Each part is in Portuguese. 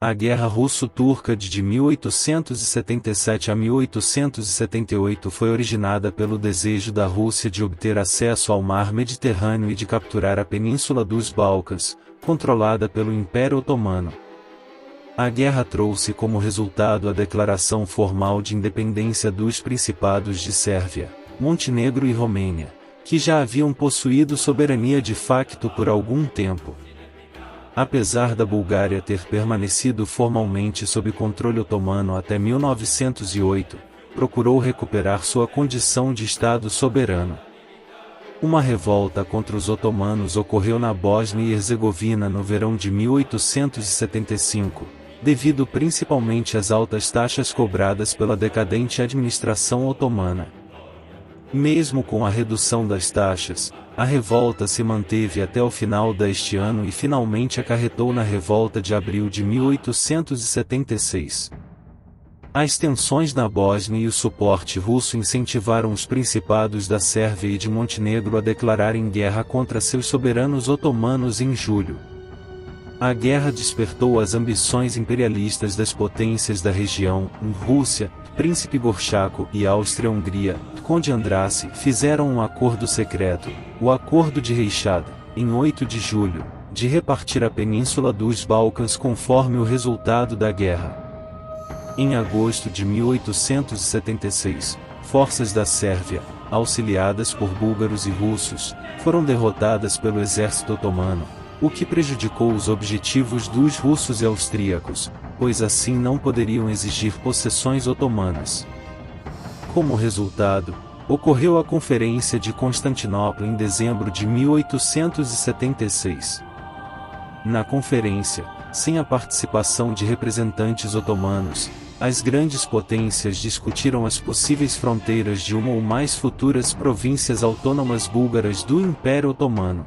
A Guerra Russo-Turca de 1877 a 1878 foi originada pelo desejo da Rússia de obter acesso ao mar Mediterrâneo e de capturar a Península dos Balcãs, controlada pelo Império Otomano. A guerra trouxe como resultado a declaração formal de independência dos principados de Sérvia, Montenegro e Romênia, que já haviam possuído soberania de facto por algum tempo. Apesar da Bulgária ter permanecido formalmente sob controle otomano até 1908, procurou recuperar sua condição de Estado soberano. Uma revolta contra os otomanos ocorreu na Bósnia e Herzegovina no verão de 1875, devido principalmente às altas taxas cobradas pela decadente administração otomana. Mesmo com a redução das taxas, a revolta se manteve até o final deste ano e finalmente acarretou na Revolta de abril de 1876. As tensões na Bósnia e o suporte russo incentivaram os principados da Sérvia e de Montenegro a declararem guerra contra seus soberanos otomanos em julho. A guerra despertou as ambições imperialistas das potências da região. Rússia, Príncipe Gorchaco e Áustria-Hungria, Conde Andrassy, fizeram um acordo secreto, o Acordo de Reichsted, em 8 de julho, de repartir a Península dos Balcãs conforme o resultado da guerra. Em agosto de 1876, forças da Sérvia, auxiliadas por búlgaros e russos, foram derrotadas pelo exército otomano, o que prejudicou os objetivos dos russos e austríacos, pois assim não poderiam exigir possessões otomanas. Como resultado, ocorreu a Conferência de Constantinopla em dezembro de 1876. Na conferência, sem a participação de representantes otomanos, as grandes potências discutiram as possíveis fronteiras de uma ou mais futuras províncias autônomas búlgaras do Império Otomano.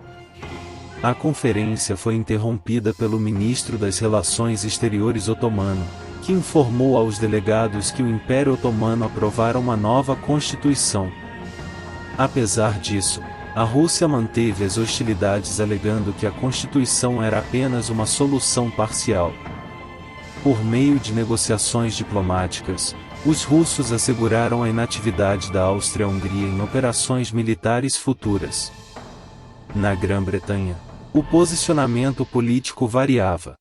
A conferência foi interrompida pelo ministro das Relações Exteriores otomano, que informou aos delegados que o Império Otomano aprovara uma nova constituição. Apesar disso, a Rússia manteve as hostilidades alegando que a constituição era apenas uma solução parcial. Por meio de negociações diplomáticas, os russos asseguraram a inatividade da Áustria-Hungria em operações militares futuras. Na Grã-Bretanha, o posicionamento político variava.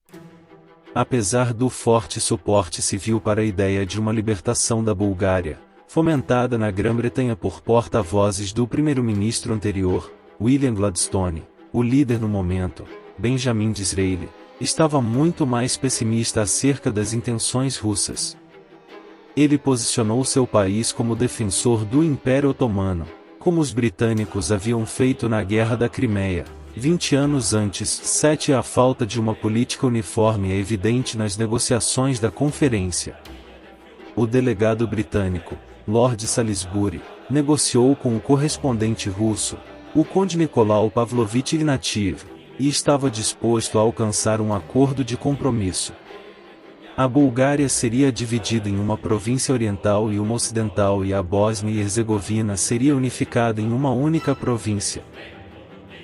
Apesar do forte suporte civil para a ideia de uma libertação da Bulgária, fomentada na Grã-Bretanha por porta-vozes do primeiro-ministro anterior, William Gladstone, o líder no momento, Benjamin Disraeli, estava muito mais pessimista acerca das intenções russas. Ele posicionou seu país como defensor do Império Otomano, como os britânicos haviam feito na Guerra da Crimeia, 20 anos antes. A falta de uma política uniforme é evidente nas negociações da conferência. O delegado britânico, Lord Salisbury, negociou com o correspondente russo, o conde Nicolau Pavlovich Ignatiev, e estava disposto a alcançar um acordo de compromisso. A Bulgária seria dividida em uma província oriental e uma ocidental e a Bósnia e Herzegovina seria unificada em uma única província.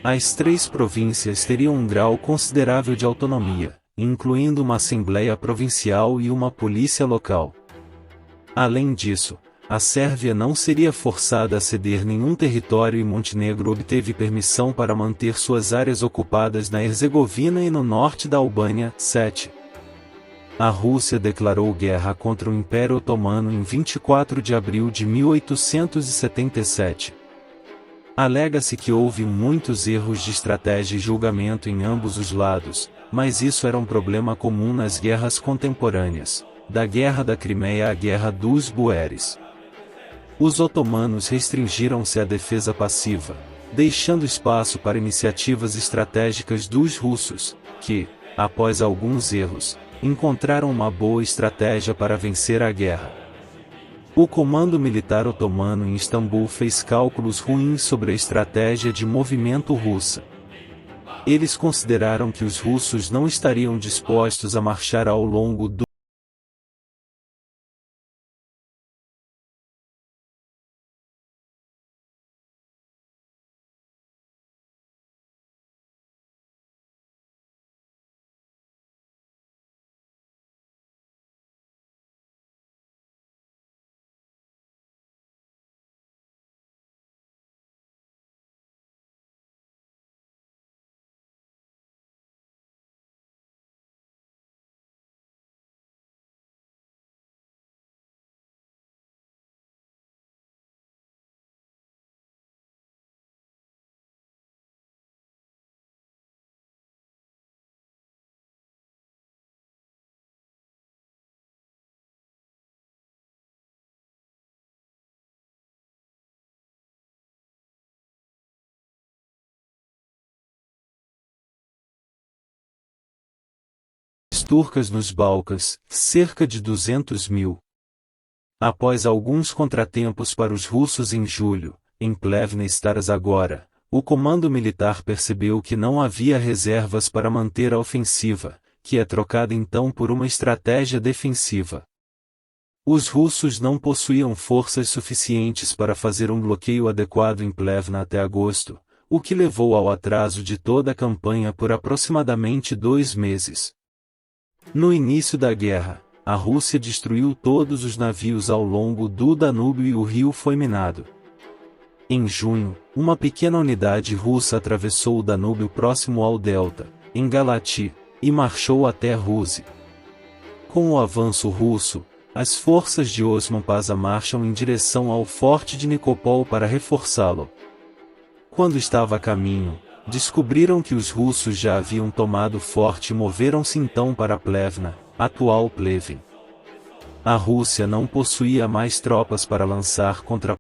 As três províncias teriam um grau considerável de autonomia, incluindo uma assembleia provincial e uma polícia local. Além disso, a Sérvia não seria forçada a ceder nenhum território e Montenegro obteve permissão para manter suas áreas ocupadas na Herzegovina e no norte da Albânia. A Rússia declarou guerra contra o Império Otomano em 24 de abril de 1877. Alega-se que houve muitos erros de estratégia e julgamento em ambos os lados, mas isso era um problema comum nas guerras contemporâneas, da Guerra da Crimeia à Guerra dos Boeres. Os otomanos restringiram-se à defesa passiva, deixando espaço para iniciativas estratégicas dos russos, que, após alguns erros, encontraram uma boa estratégia para vencer a guerra. O comando militar otomano em Istambul fez cálculos ruins sobre a estratégia de movimento russa. Eles consideraram que os russos não estariam dispostos a marchar ao longo do tropas turcas nos Balcãs, cerca de 200 mil. Após alguns contratempos para os russos em julho, em Plevna Stara-Zagora, o comando militar percebeu que não havia reservas para manter a ofensiva, que é trocada então por uma estratégia defensiva. Os russos não possuíam forças suficientes para fazer um bloqueio adequado em Plevna até agosto, o que levou ao atraso de toda a campanha por aproximadamente 2 meses. No início da guerra, a Rússia destruiu todos os navios ao longo do Danúbio e o rio foi minado. Em junho, uma pequena unidade russa atravessou o Danúbio próximo ao delta, em Galati, e marchou até Ruse. Com o avanço russo, as forças de Osman Paşa marcham em direção ao forte de Nikopol para reforçá-lo. Quando estava a caminho, descobriram que os russos já haviam tomado o forte e moveram-se então para Plevna, atual Plevin. A Rússia não possuía mais tropas para lançar contra